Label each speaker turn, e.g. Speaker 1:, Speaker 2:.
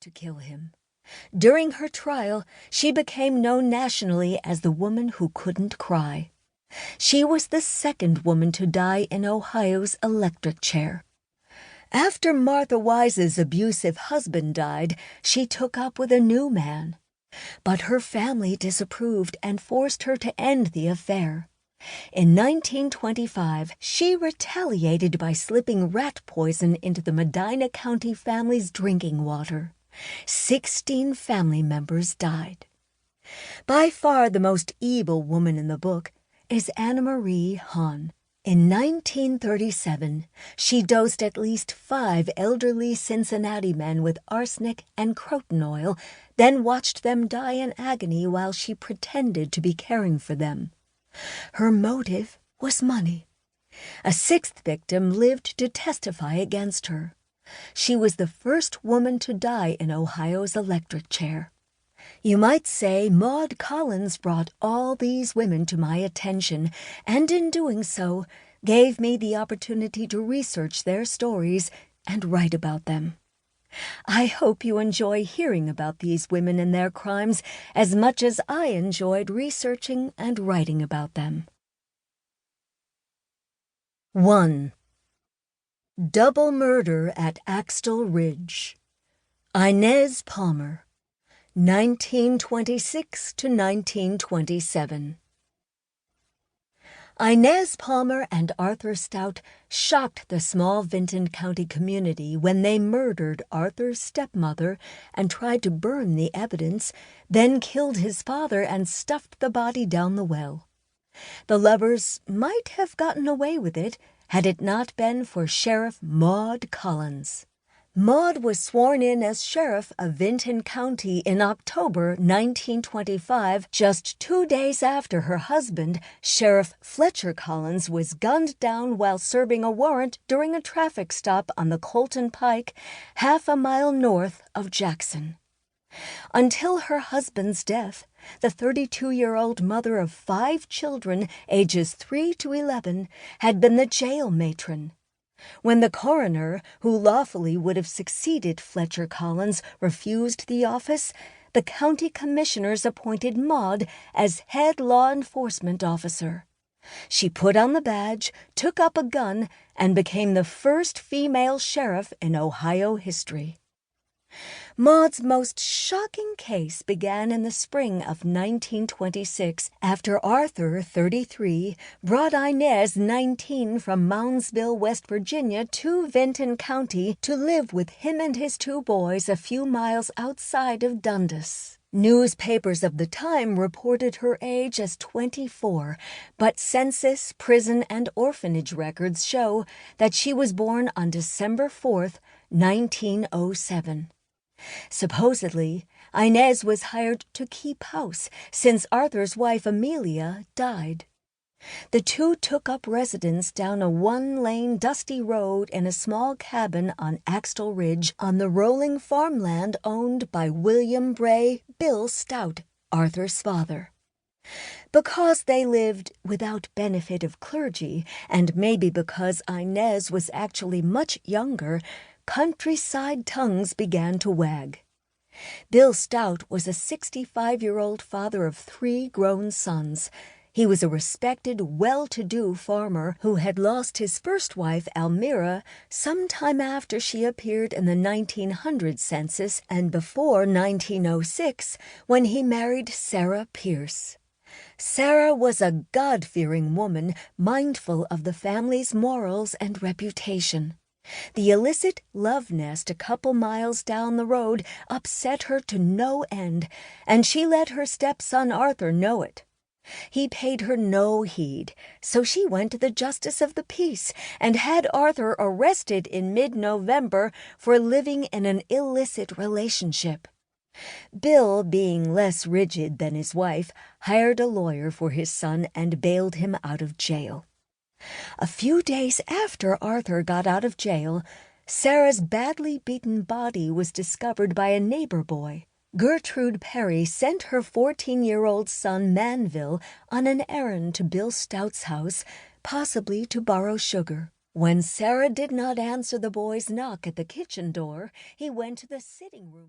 Speaker 1: to kill him. During her trial, she became known nationally as the woman who couldn't cry. She was the second woman to die in Ohio's electric chair. After Martha Wise's abusive husband died, she took up with a new man. But her family disapproved and forced her to end the affair. In 1925, she retaliated by slipping rat poison into the Medina County family's drinking water. 16 family members died. By far the most evil woman in the book is Anna Marie Hahn. In 1937, she dosed at least 5 elderly Cincinnati men with arsenic and croton oil, then watched them die in agony while she pretended to be caring for them. Her motive was money. A 6th victim lived to testify against her. She was the first woman to die in Ohio's electric chair. You might say Maud Collins brought all these women to my attention, and in doing so, gave me the opportunity to research their stories and write about them. I hope you enjoy hearing about these women and their crimes as much as I enjoyed researching and writing about them. 1. Double Murder at Axtell Ridge. Inez Palmer, 1926 to 1927. Inez Palmer and Arthur Stout shocked the small Vinton County community when they murdered Arthur's stepmother and tried to burn the evidence, then killed his father and stuffed the body down the well. The lovers might have gotten away with it had it not been for Sheriff Maud Collins. Maud was sworn in as sheriff of Vinton County in October 1925, just 2 days after her husband, Sheriff Fletcher Collins, was gunned down while serving a warrant during a traffic stop on the Colton Pike, half a mile north of Jackson. Until her husband's death, the 32-year-old mother of 5 children, ages 3 to 11, had been the jail matron. When the coroner, who lawfully would have succeeded Fletcher Collins, refused the office, the county commissioners appointed Maud as head law enforcement officer. She put on the badge, took up a gun, and became the first female sheriff in Ohio history. Maud's most shocking case began in the spring of 1926 after Arthur, 33, brought Inez, 19, from Moundsville, West Virginia, to Vinton County to live with him and his 2 boys a few miles outside of Dundas. Newspapers of the time reported her age as 24, but census, prison, and orphanage records show that she was born on December 4th, 1907. Supposedly, Inez was hired to keep house since Arthur's wife Amelia died. The 2 took up residence down a 1-lane dusty road in a small cabin on Axtell Ridge on the rolling farmland owned by William Bray Bill Stout, Arthur's father. Because they lived without benefit of clergy, and maybe because Inez was actually much younger, countryside tongues began to wag. Bill Stout was a 65-year-old father of 3 grown sons. He was a respected, well-to-do farmer who had lost his first wife, Almira, sometime after she appeared in the 1900 census and before 1906, when he married Sarah Pierce. Sarah was a God-fearing woman, mindful of the family's morals and reputation. The illicit love nest a couple miles down the road upset her to no end, and she let her stepson Arthur know it. He paid her no heed, so she went to the Justice of the Peace and had Arthur arrested in mid-November for living in an illicit relationship. Bill, being less rigid than his wife, hired a lawyer for his son and bailed him out of jail. A few days after Arthur got out of jail, Sarah's badly beaten body was discovered by a neighbor boy. Gertrude Perry sent her 14-year-old son Manville on an errand to Bill Stout's house, possibly to borrow sugar. When Sarah did not answer the boy's knock at the kitchen door, he went to the sitting room.